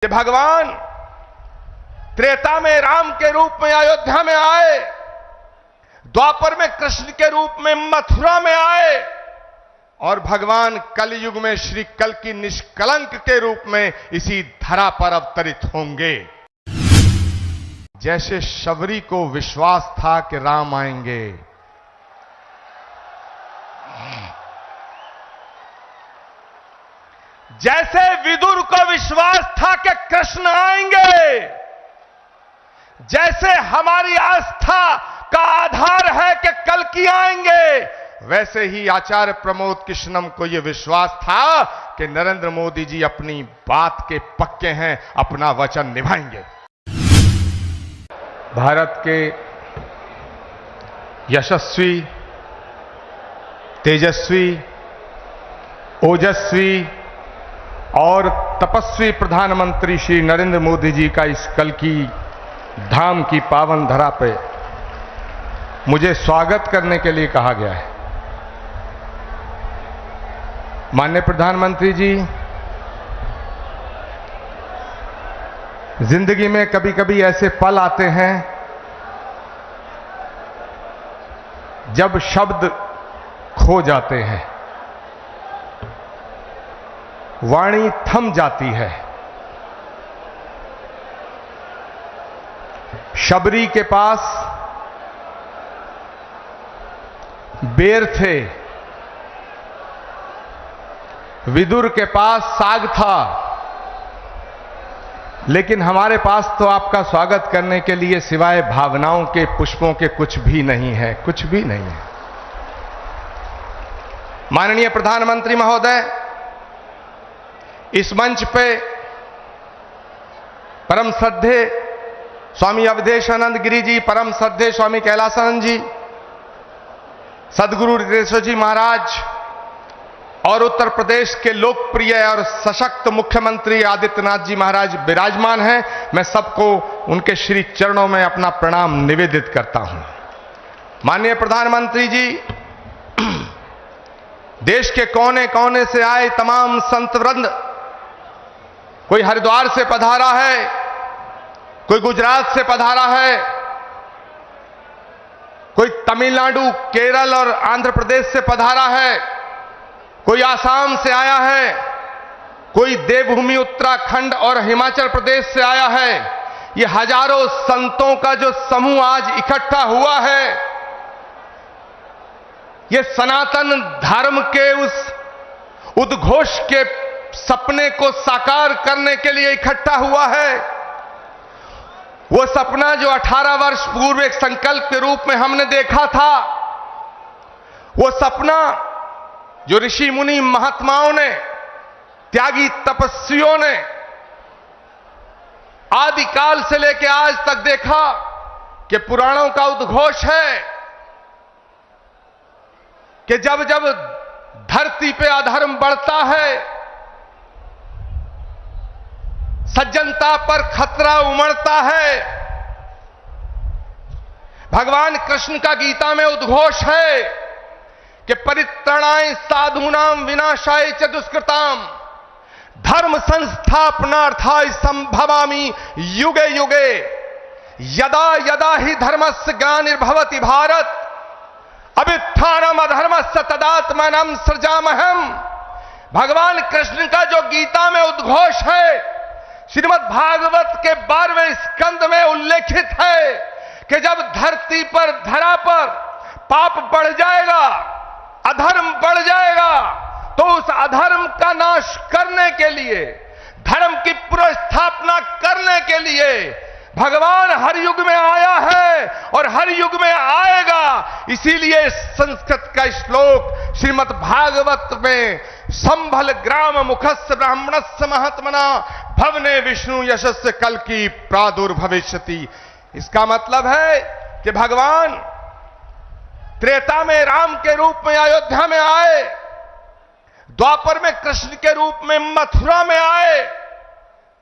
कि भगवान त्रेता में राम के रूप में अयोध्या में आए, द्वापर में कृष्ण के रूप में मथुरा में आए और भगवान कलयुग में श्री कल की निष्कलंक के रूप में इसी धरा पर अवतरित होंगे। जैसे शबरी को विश्वास था कि राम आएंगे, जैसे विदुर को विश्वास था कि कृष्ण आएंगे, जैसे हमारी आस्था का आधार है कि कल्कि आएंगे, वैसे ही आचार्य प्रमोद कृष्णम को यह विश्वास था कि नरेंद्र मोदी जी अपनी बात के पक्के हैं, अपना वचन निभाएंगे। भारत के यशस्वी, तेजस्वी, ओजस्वी और तपस्वी प्रधानमंत्री श्री नरेंद्र मोदी जी का इस कल्कि धाम की पावन धरा पे मुझे स्वागत करने के लिए कहा गया है। माननीय प्रधानमंत्री जी, जिंदगी में कभी कभी ऐसे पल आते हैं जब शब्द खो जाते हैं, वाणी थम जाती है। शबरी के पास बेर थे, विदुर के पास साग था, लेकिन हमारे पास तो आपका स्वागत करने के लिए सिवाय भावनाओं के पुष्पों के कुछ भी नहीं है, कुछ भी नहीं है। माननीय प्रधानमंत्री महोदय, इस मंच पे परम श्रद्धे स्वामी अवधेशानंद गिरी जी, परम श्रद्धे स्वामी कैलासानंद जी, सदगुरु ऋषिकेश्वर जी महाराज और उत्तर प्रदेश के लोकप्रिय और सशक्त मुख्यमंत्री आदित्यनाथ जी महाराज विराजमान हैं। मैं सबको उनके श्री चरणों में अपना प्रणाम निवेदित करता हूं। माननीय प्रधानमंत्री जी, देश के कोने कोने से आए तमाम संत वृंद, कोई हरिद्वार से पधारा है, कोई गुजरात से पधारा है, कोई तमिलनाडु, केरल और आंध्र प्रदेश से पधारा है, कोई आसाम से आया है, कोई देवभूमि उत्तराखंड और हिमाचल प्रदेश से आया है। ये हजारों संतों का जो समूह आज इकट्ठा हुआ है, ये सनातन धर्म के उस उद्घोष के सपने को साकार करने के लिए इकट्ठा हुआ है। वो सपना जो 18 वर्ष पूर्व एक संकल्प के रूप में हमने देखा था, वो सपना जो ऋषि मुनि महात्माओं ने, त्यागी तपस्वियों ने आदिकाल से लेकर आज तक देखा कि पुराणों का उद्घोष है कि जब जब धरती पे अधर्म बढ़ता है, सज्जनता पर खतरा उमड़ता है, भगवान कृष्ण का गीता में उद्घोष है कि परित्राणाय साधूनाम विनाशाय च दुष्कृताम धर्म संस्थापनार्थाय संभवामि युगे युगे यदा यदा ही धर्मस्य ग्लानिर्भवति भारत अभ्युत्थानम अधर्मस्य तदात्मानं सृजामहम्। भगवान कृष्ण का जो गीता में उद्घोष है, श्रीमद् भागवत के 12वें स्कंद में उल्लेखित है कि जब धरती पर, धरा पर पाप बढ़ जाएगा, अधर्म बढ़ जाएगा, तो उस अधर्म का नाश करने के लिए, धर्म की पुनर्स्थापना करने के लिए भगवान हर युग में आया है और हर युग में आएगा। इसीलिए संस्कृत का श्लोक श्रीमद् भागवत में संभल ग्राम मुखस्य ब्राह्मणस्य महात्मना भवने विष्णु यशस्य कल्कि प्रादुर्भविष्यति। इसका मतलब है कि भगवान त्रेता में राम के रूप में अयोध्या में आए, द्वापर में कृष्ण के रूप में मथुरा में आए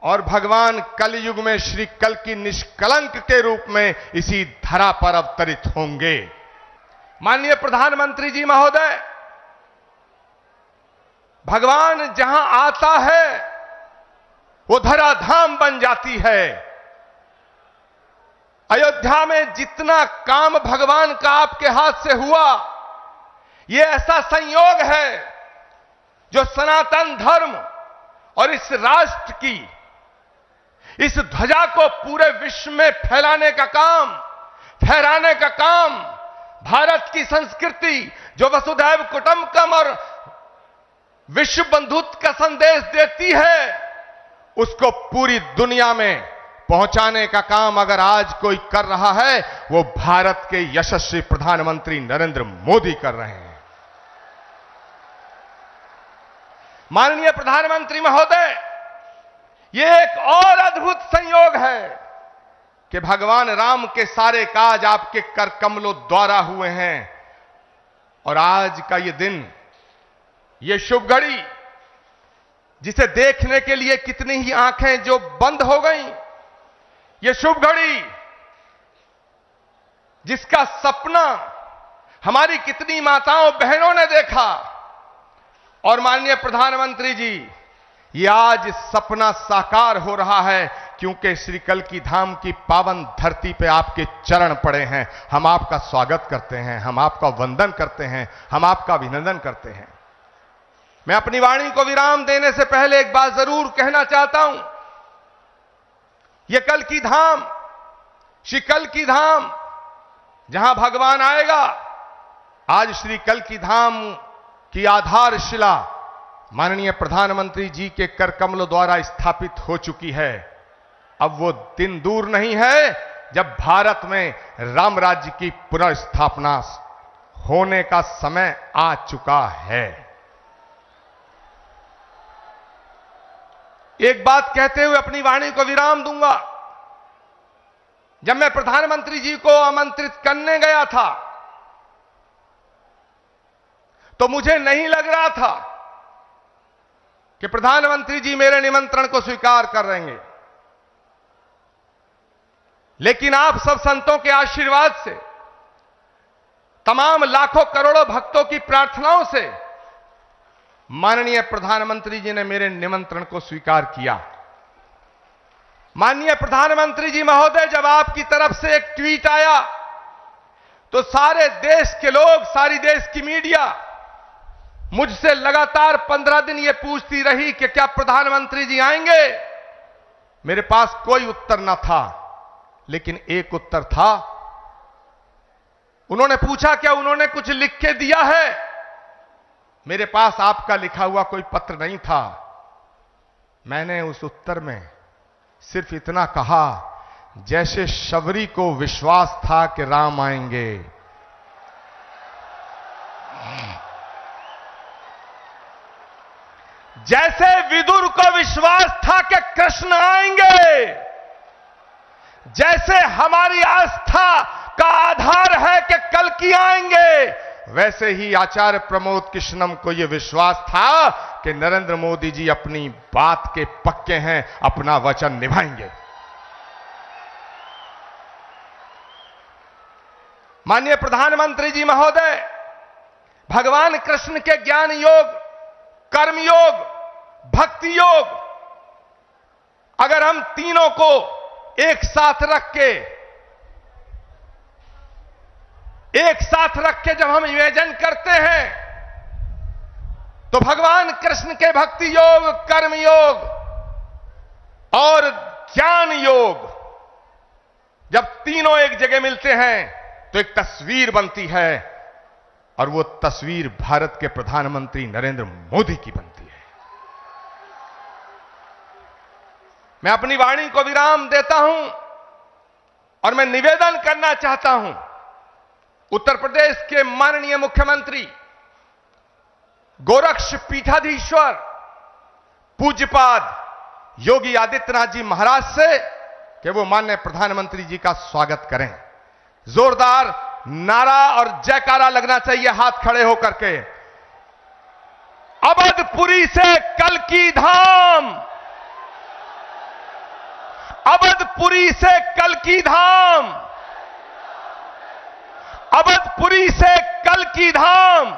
और भगवान कलयुग में श्री कल की निष्कलंक के रूप में इसी धरा पर अवतरित होंगे। माननीय प्रधानमंत्री जी महोदय, भगवान जहां आता है वो धराधाम बन जाती है। अयोध्या में जितना काम भगवान का आपके हाथ से हुआ, ये ऐसा संयोग है जो सनातन धर्म और इस राष्ट्र की, इस ध्वजा को पूरे विश्व में फहराने का काम, भारत की संस्कृति जो वसुधैव कुटुंबकम और विश्व बंधुत्व का संदेश देती है, उसको पूरी दुनिया में पहुंचाने का काम अगर आज कोई कर रहा है, वो भारत के यशस्वी प्रधानमंत्री नरेंद्र मोदी कर रहे हैं। माननीय प्रधानमंत्री महोदय, ये एक और अद्भुत संयोग है कि भगवान राम के सारे काज आपके कर कमलों द्वारा हुए हैं, और आज का ये दिन, ये शुभ घड़ी, जिसे देखने के लिए कितनी ही आंखें जो बंद हो गईं, ये शुभ घड़ी जिसका सपना हमारी कितनी माताओं बहनों ने देखा, और माननीय प्रधानमंत्री जी, ये आज सपना साकार हो रहा है क्योंकि श्री कल्कि धाम की पावन धरती पे आपके चरण पड़े हैं। हम आपका स्वागत करते हैं, हम आपका वंदन करते हैं, हम आपका अभिनंदन करते हैं। मैं अपनी वाणी को विराम देने से पहले एक बात जरूर कहना चाहता हूं। यह कल्कि धाम, श्री कल्कि धाम जहां भगवान आएगा, आज श्री कल्कि धाम की आधारशिला माननीय प्रधानमंत्री जी के कर कमलों द्वारा स्थापित हो चुकी है। अब वो दिन दूर नहीं है जब भारत में राम राज्य की पुनर्स्थापना होने का समय आ चुका है। एक बात कहते हुए अपनी वाणी को विराम दूंगा। जब मैं प्रधानमंत्री जी को आमंत्रित करने गया था, तो मुझे नहीं लग रहा था कि प्रधानमंत्री जी मेरे निमंत्रण को स्वीकार कर लेंगे, लेकिन आप सब संतों के आशीर्वाद से, तमाम लाखों करोड़ों भक्तों की प्रार्थनाओं से माननीय प्रधानमंत्री जी ने मेरे निमंत्रण को स्वीकार किया। माननीय प्रधानमंत्री जी महोदय, जब आपकी तरफ से एक ट्वीट आया तो सारे देश के लोग, सारी देश की मीडिया मुझसे लगातार 15 दिन ये पूछती रही कि क्या प्रधानमंत्री जी आएंगे। मेरे पास कोई उत्तर न था, लेकिन एक उत्तर था। उन्होंने पूछा क्या उन्होंने कुछ लिख के दिया है। मेरे पास आपका लिखा हुआ कोई पत्र नहीं था। मैंने उस उत्तर में सिर्फ इतना कहा, जैसे शबरी को विश्वास था कि राम आएंगे, जैसे विदुर को विश्वास था कि कृष्ण आएंगे, जैसे हमारी आस्था का आधार है कि कल्कि आएंगे, वैसे ही आचार्य प्रमोद कृष्णम को यह विश्वास था कि नरेंद्र मोदी जी अपनी बात के पक्के हैं, अपना वचन निभाएंगे। माननीय प्रधानमंत्री जी महोदय, भगवान कृष्ण के ज्ञान योग, कर्म योग, भक्ति योग, अगर हम तीनों को एक साथ रख के जब हम इमेजिन करते हैं, तो भगवान कृष्ण के भक्ति योग, कर्म योग और ज्ञान योग जब तीनों एक जगह मिलते हैं तो एक तस्वीर बनती है, और वो तस्वीर भारत के प्रधानमंत्री नरेंद्र मोदी की बनती है। मैं अपनी वाणी को विराम देता हूं और मैं निवेदन करना चाहता हूं उत्तर प्रदेश के माननीय मुख्यमंत्री गोरक्ष पीठाधीश्वर पूज्यपाद योगी आदित्यनाथ जी महाराज से कि वो माननीय प्रधानमंत्री जी का स्वागत करें। जोरदार नारा और जयकारा लगना चाहिए हाथ खड़े होकर के। अवधपुरी से कल्कि धाम, अवधपुरी से कल्कि धाम, अवधपुरी से कल्कि धाम।